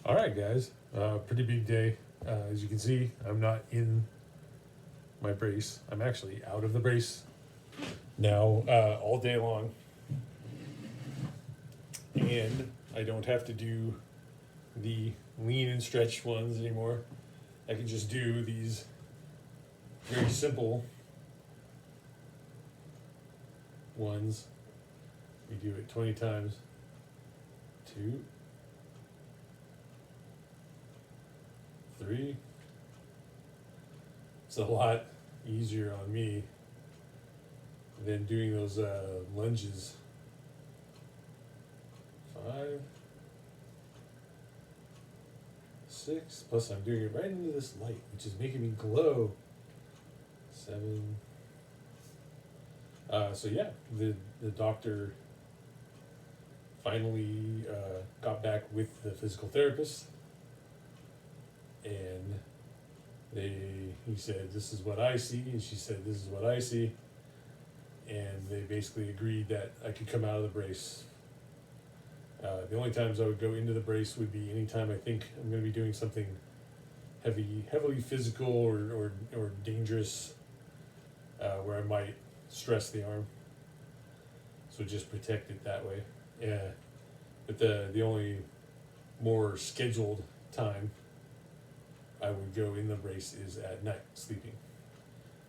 All right, guys. Pretty big day. As you can see, I'm not in my brace. I'm actually out of the brace now all day long. And I don't have to do the lean and stretch ones anymore. I can just do these very simple ones. We do it 20 times. 2, 3. It's a lot easier on me than doing those lunges. 5, 6. Plus, I'm doing it right into this light, which is making me glow. 7. So yeah, the doctor finally got back with the physical therapist, and he said, "This is what I see," and she said, "This is what I see," and they basically agreed that I could come out of the brace. The only times I would go into the brace would be anytime I think I'm going to be doing something heavily physical or dangerous, where I might stress the arm. So just protect it that way. Yeah. But the only more scheduled time I would go in the brace is at night, sleeping.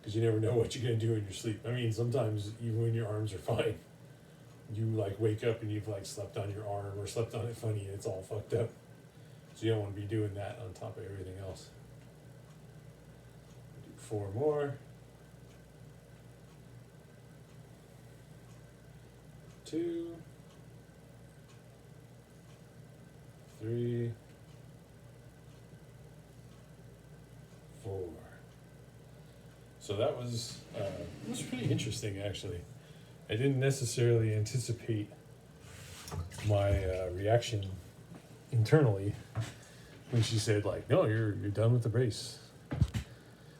Because you never know what you're going to do in your sleep. I mean, sometimes even when your arms are fine, you like wake up and you've like slept on your arm or slept on it funny and it's all fucked up. So you don't want to be doing that on top of everything else. Do 4 more. 2, 3, 4. So that was pretty interesting, actually. I didn't necessarily anticipate my reaction internally when she said, like, "No, you're done with the brace,"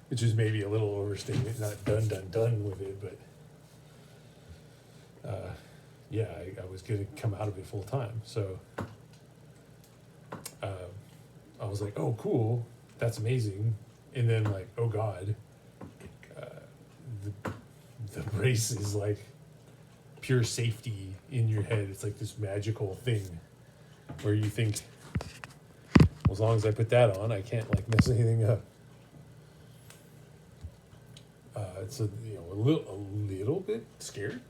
which is maybe a little overstatement. Not done with it, but yeah, I was going to come out of it full time. So I was like, "Oh, cool, that's amazing," and then like, "Oh God, the brace is like pure safety in your head. It's like this magical thing where you think, well, as long as I put that on, I can't like mess anything up." It's a little bit scared.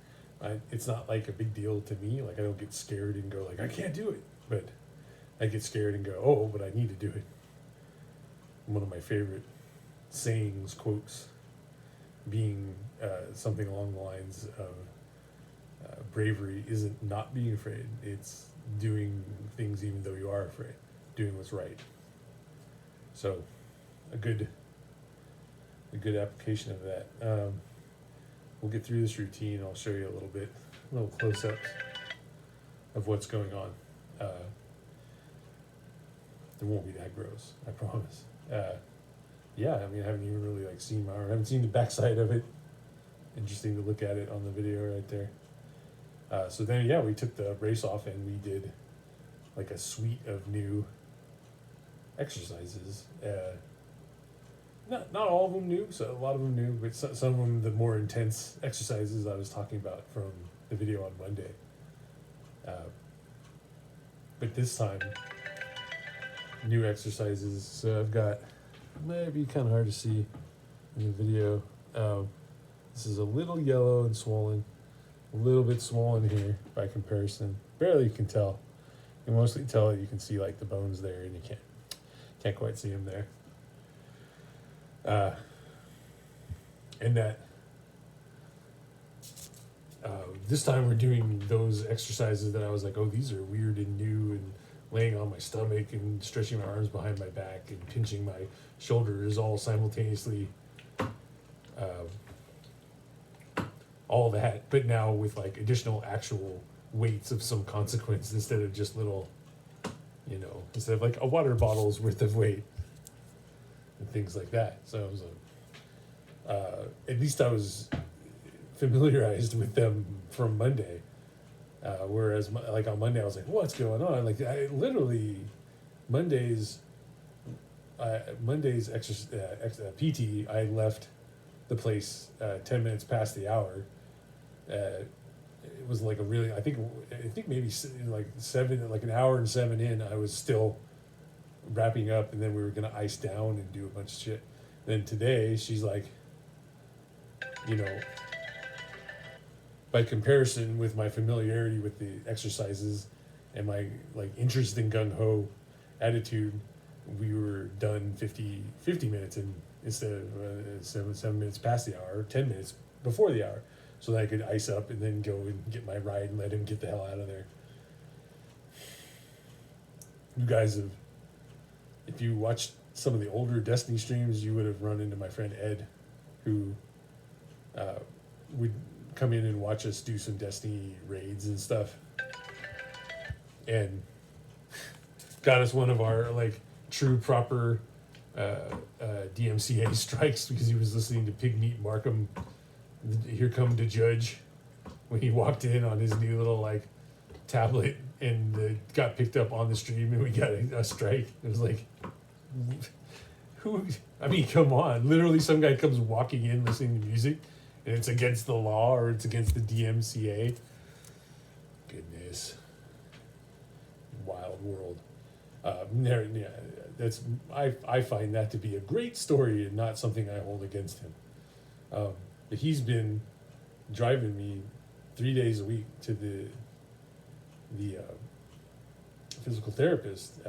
It's not like a big deal to me. Like I don't get scared and go like I can't do it, but I get scared and go, oh, but I need to do it. One of my favorite sayings, quotes, being something along the lines of bravery isn't not being afraid. It's doing things even though you are afraid, doing what's right. So a good application of that. We'll get through this routine. I'll show you a little close-ups of what's going on. It won't be that gross, I promise. Yeah, I mean, I haven't even really like seen my arm. I haven't seen the backside of it. Interesting to look at it on the video right there. So then, yeah, we took the brace off and we did like a suite of new exercises. Not all of them new, so a lot of them new, but some of them the more intense exercises I was talking about from the video on Monday. But this time, new exercises. So I've got, maybe kind of hard to see in the video. This is a little yellow and swollen, a little bit swollen here by comparison. Barely you can tell. You can mostly tell that you can see like the bones there, and you can't quite see them there. And that this time we're doing those exercises that I was like, oh, these are weird and new, and laying on my stomach and stretching my arms behind my back and pinching my shoulders all simultaneously. All that, but now with like additional actual weights of some consequence instead of just little, instead of like a water bottle's worth of weight and things like that. So it was at least I was familiarized with them from Monday. Whereas like on Monday I was like, what's going on? Like I literally Mondays, PT, I left the place 10 minutes past the hour. It was like I think maybe like an hour and 7 in, I was still wrapping up, and then we were gonna ice down and do a bunch of shit. Then today, she's like, by comparison with my familiarity with the exercises and my like interest in gung ho attitude, we were done 50 minutes in instead of 7 minutes past the hour, 10 minutes before the hour, so that I could ice up and then go and get my ride and let him get the hell out of there. You guys have, if you watched some of the older Destiny streams, you would have run into my friend Ed, who would come in and watch us do some Destiny raids and stuff, and got us one of our like true proper DMCA strikes because he was listening to Pigmeat Markham, Here Come the Judge, when he walked in on his new little like tablet, and got picked up on the stream, and we got a strike. It was like, who? I mean, come on! Literally, some guy comes walking in listening to music, and it's against the law or it's against the DMCA. Goodness, wild world. I find that to be a great story and not something I hold against him. But he's been driving me 3 days a week to the physical therapist,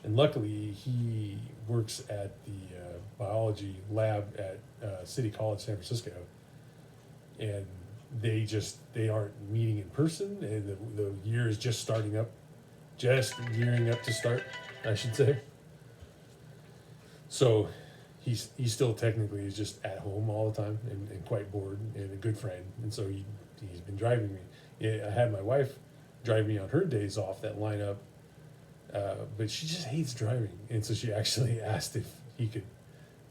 and luckily he works at the biology lab at City College San Francisco, and they aren't meeting in person, and the year is just gearing up to start, I should say. So he's still technically is just at home all the time and quite bored and a good friend, and so he's been driving me. I had my wife drive me on her days off that line up, but she just hates driving, and so she actually asked if he could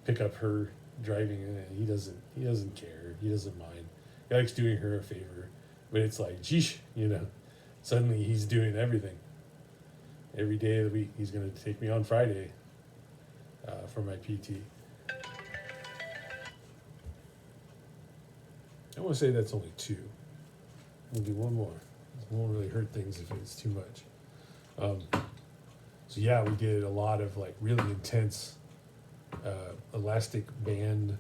pick up her driving, and he doesn't care, he doesn't mind, he likes doing her a favor, but it's like, geesh, suddenly he's doing everything. Every day of the week, he's going to take me on Friday for my PT. I want to say that's only 2. We'll do one more. It won't really hurt things if it's too much. So yeah, we did a lot of like really intense elastic band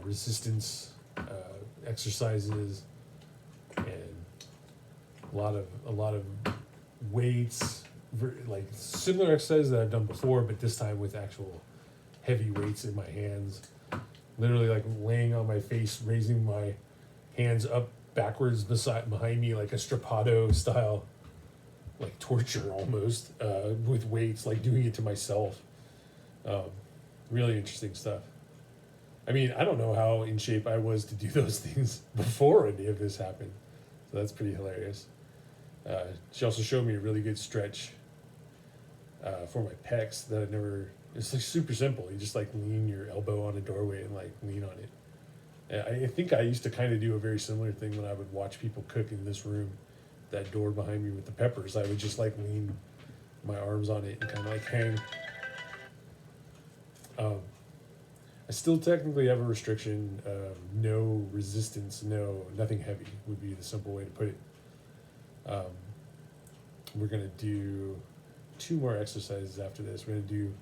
resistance exercises, and a lot of weights, like similar exercises that I've done before, but this time with actual heavy weights in my hands. Literally like laying on my face, raising my hands up backwards behind me like a strappado style, like torture almost, with weights, like doing it to myself. Really interesting stuff. I mean, I don't know how in shape I was to do those things before any of this happened, so that's pretty hilarious. She also showed me a really good stretch for my pecs that I never. It's like super simple. You just like lean your elbow on a doorway and like lean on it. And I think I used to kind of do a very similar thing when I would watch people cook in this room, that door behind me with the peppers. I would just like lean my arms on it and kind of like hang. I still technically have a restriction. No resistance, nothing heavy would be the simple way to put it. We're gonna do 2 more exercises after this. We're gonna do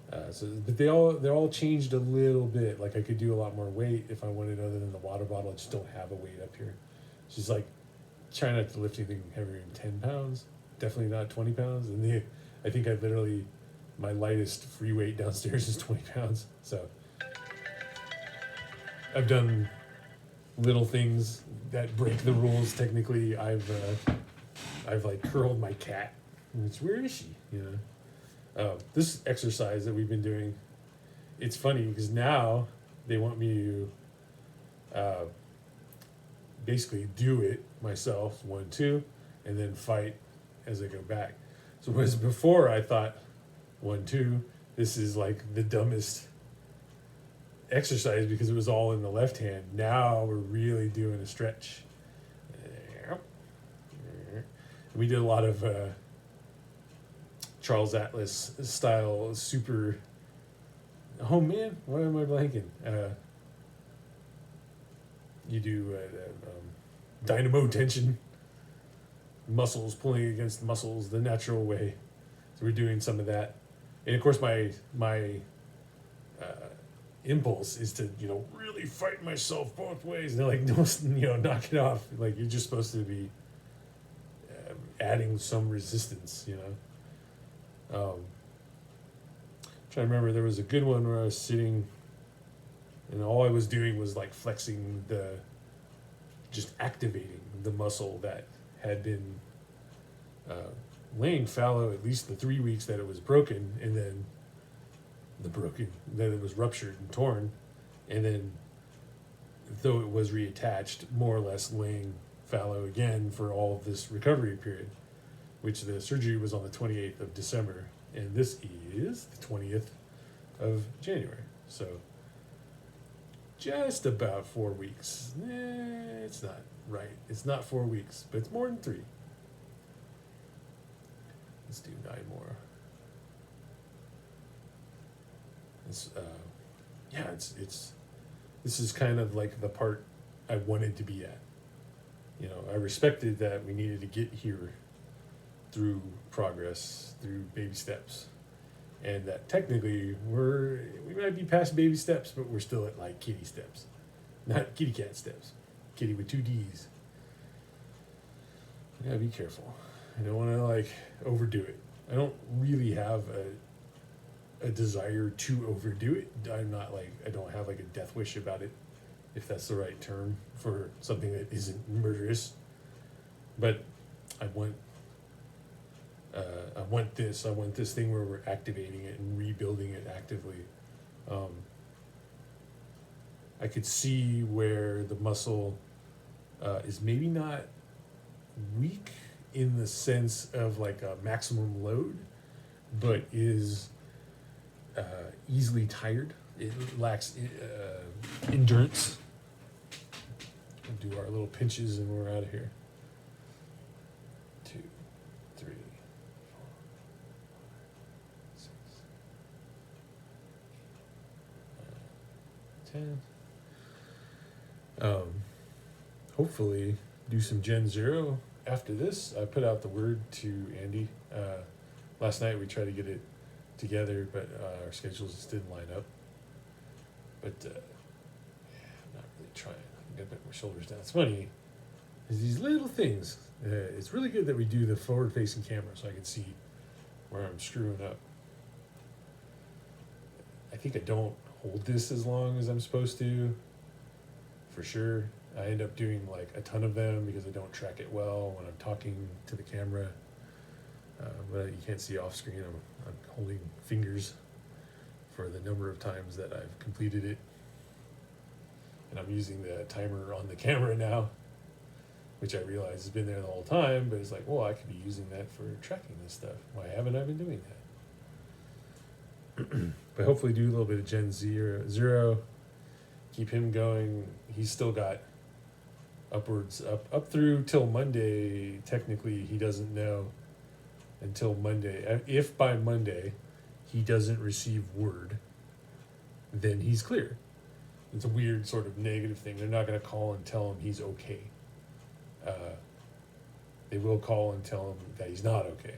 but they're all changed a little bit. Like I could do a lot more weight if I wanted, other than the water bottle. I just don't have a weight up here. She's like, try not to lift anything heavier than 10 pounds. Definitely not 20 pounds. And I think my lightest free weight downstairs is 20 pounds. So I've done little things that break the rules. Technically, I've like curled my cat. And it's, where is she? This exercise that we've been doing, it's funny because now they want me to basically do it myself, 1, 2, and then fight as I go back. So whereas before I thought 1, 2, this is like the dumbest exercise because it was all in the left hand. Now we're really doing a stretch. We did a lot of Charles Atlas style super. Oh man, why am I blanking? You do dynamo tension, muscles pulling against muscles the natural way. So we're doing some of that, and of course my impulse is to really fight myself both ways. And they're like, no, knock it off. Like you're just supposed to be adding some resistance. Trying to remember, there was a good one where I was sitting, and all I was doing was like flexing just activating the muscle that had been laying fallow at least the 3 weeks that it was broken, and then then it was ruptured and torn, and then though it was reattached, more or less laying fallow again for all of this recovery period, which the surgery was on the 28th of December, and this is the 20th of January. So just about 4 weeks. It's not right. It's not 4 weeks, but it's more than 3. Let's do 9 more. It's this is kind of like the part I wanted to be at. I respected that we needed to get here through progress, through baby steps, and that technically we might be past baby steps, but we're still at like kitty steps, not kitty cat steps. Kitty with 2 D's. I gotta be careful. I don't want to like overdo it. I don't really have a desire to overdo it. I don't have like a death wish about it, if that's the right term for something that isn't murderous. But I want this thing where we're activating it and rebuilding it actively. I could see where the muscle is maybe not weak in the sense of like a maximum load, but is easily tired. It lacks endurance. We'll do our little pinches and we're out of here. 2, 3, 4, 6, 10. Hopefully do some Gen 0 after this. I put out the word to Andy. Last night we tried to get it together, but our schedules just didn't line up. But I'm not really trying. I'm gonna put my shoulders down. It's funny. There's these little things. It's really good that we do the forward-facing camera so I can see where I'm screwing up. I think I don't hold this as long as I'm supposed to, for sure. I end up doing like a ton of them because I don't track it well when I'm talking to the camera. But you can't see off screen. I'm holding fingers for the number of times that I've completed it. And I'm using the timer on the camera now, which I realize has been there the whole time, but it's like, well, I could be using that for tracking this stuff. Why haven't I been doing that? But hopefully do a little bit of Gen Zero, keep him going. He's still got upwards, up through till Monday. Technically, he doesn't know until Monday. If by Monday he doesn't receive word, then he's clear. It's a weird sort of negative thing. They're not going to call and tell him he's okay. They will call and tell him that he's not okay.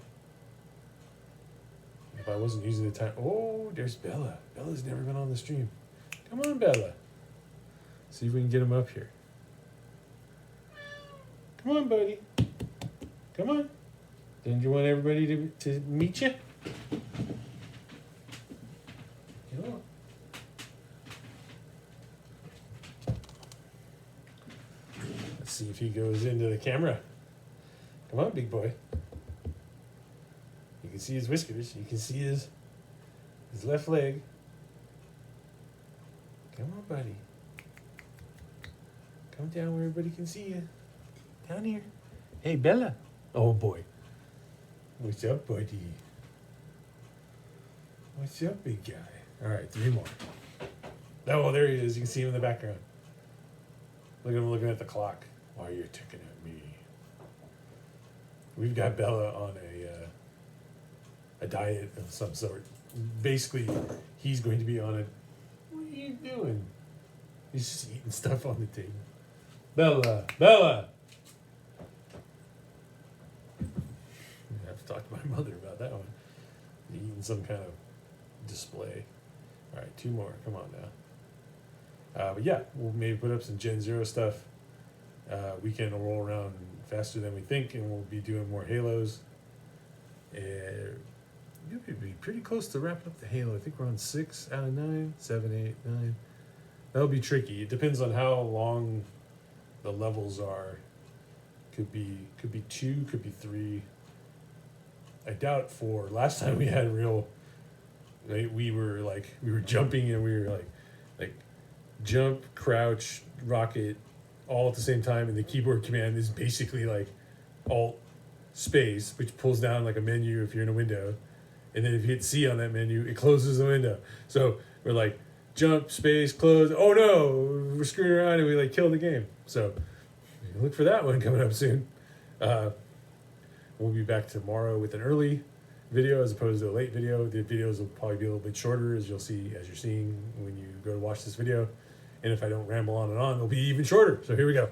If I wasn't using the time... Oh, there's Bella. Bella's never been on the stream. Come on, Bella. See if we can get him up here. Come on, buddy. Come on. Don't you want everybody to meet you? Come on. Let's see if he goes into the camera. Come on, big boy. You can see his whiskers. You can see his left leg. Come on, buddy. Come down where everybody can see you. Down here. Hey, Bella. Oh, boy. What's up, buddy? What's up, big guy? All right, 3 more. Oh, there he is. You can see him in the background. Look at him looking at the clock. Why are you ticking at me? We've got Bella on a diet of some sort. Basically, he's going to be on it. What are you doing? He's just eating stuff on the table. Bella, Bella. I have to talk to my mother about that one. Eating some kind of display. All right, 2 more. Come on now. But yeah, we'll maybe put up some Gen Zero stuff. Weekend will roll around faster than we think, and we'll be doing more Halos. You'll be pretty close to wrapping up the Halo. I think we're on 6 out of 9, 7, 8, 9. That'll be tricky. It depends on how long the levels are. Could be 2, could be 3. I doubt 4. Last time we had real. We were jumping and we were like jump, crouch, rocket, all at the same time, and the keyboard command is basically like Alt space, which pulls down like a menu if you're in a window, and then if you hit C on that menu, it closes the window. So we're like jump, space, close. Oh no, we're screwing around and we like kill the game. So look for that one coming up soon. We'll be back tomorrow with an early video as opposed to a late video. The videos will probably be a little bit shorter, as you're seeing when you go to watch this video. And if I don't ramble on and on, they'll be even shorter. So here we go.